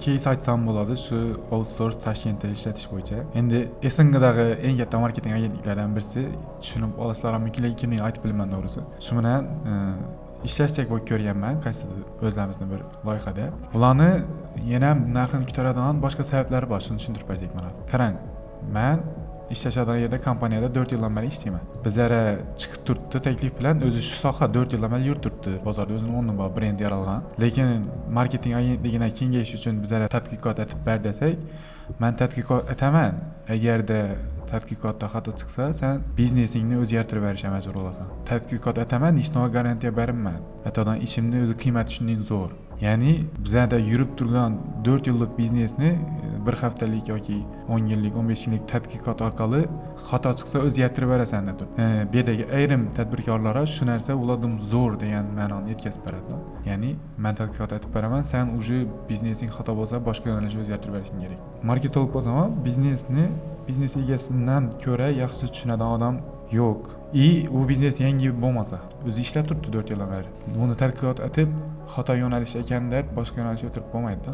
case aytsam bo'ladi shu outsource Toshkentda ishlatish bo'yicha. Endi SNGdagi eng katta marketing agentliklaridan birisi, tushunib olasizlar mumkin, lekin men aytib bilaman to'g'risi. Shu bilan ishlashchak bo'lib ko'rganman qaysidir o'zlarimizning bir loyihada. Bularni yana narxini ko'taradigan boshqa sabablari bor, shuni tushuntirib berayman hozir. Qarang, men ishlashadigan yerda kompaniyada 4 yildan beri ishlayman. Bizlari chiqib turibdi taklif bilan, o'zi shu soha 4 yildan beri yurib turibdi. Bozorda o'zining o'rni bor, brend yaralgan. Lekin marketing agentligini kengayish uchun bizlari tadqiqot etib ber desak, men tadqiqot etaman. Agarda tadqiqotda xato chiqsa, sen biznesingni o'zgartirib berishga majbur bo'lasan. Tadqiqot etaman, ishni garantiya beraman. Aytadan ishimni o'zi qiymati shundan zo'r. Ya'ni bizlarda yurib turgan 4 yillik biznesni bir haftalik yoki 10 yillik, 15 yillik tadqiqot orqali xato chiqsa o'zgartirib berasan deb. Bu yerdagi ayrim tadbirkorlar shu narsa ulardan zo'r degan ma'noni yetkazib beradi. Ya'ni men tadqiqot etib beraman, sen uje biznesing xato bo'lsa, boshqa yo'nalishga o'zgartirib berishing kerak. Marketolog bo'lsam, biznes egasidan ko'ra yaxshi tushunadigan odam yo'q. U biznes yangi bo'lmasa, o'zi ishlab turibdi 4 yildan beri. Buni tadqiqot etib, xato yo'nalish ekan deb boshqa yo'nalishga o'tirib bo'lmaydi-da.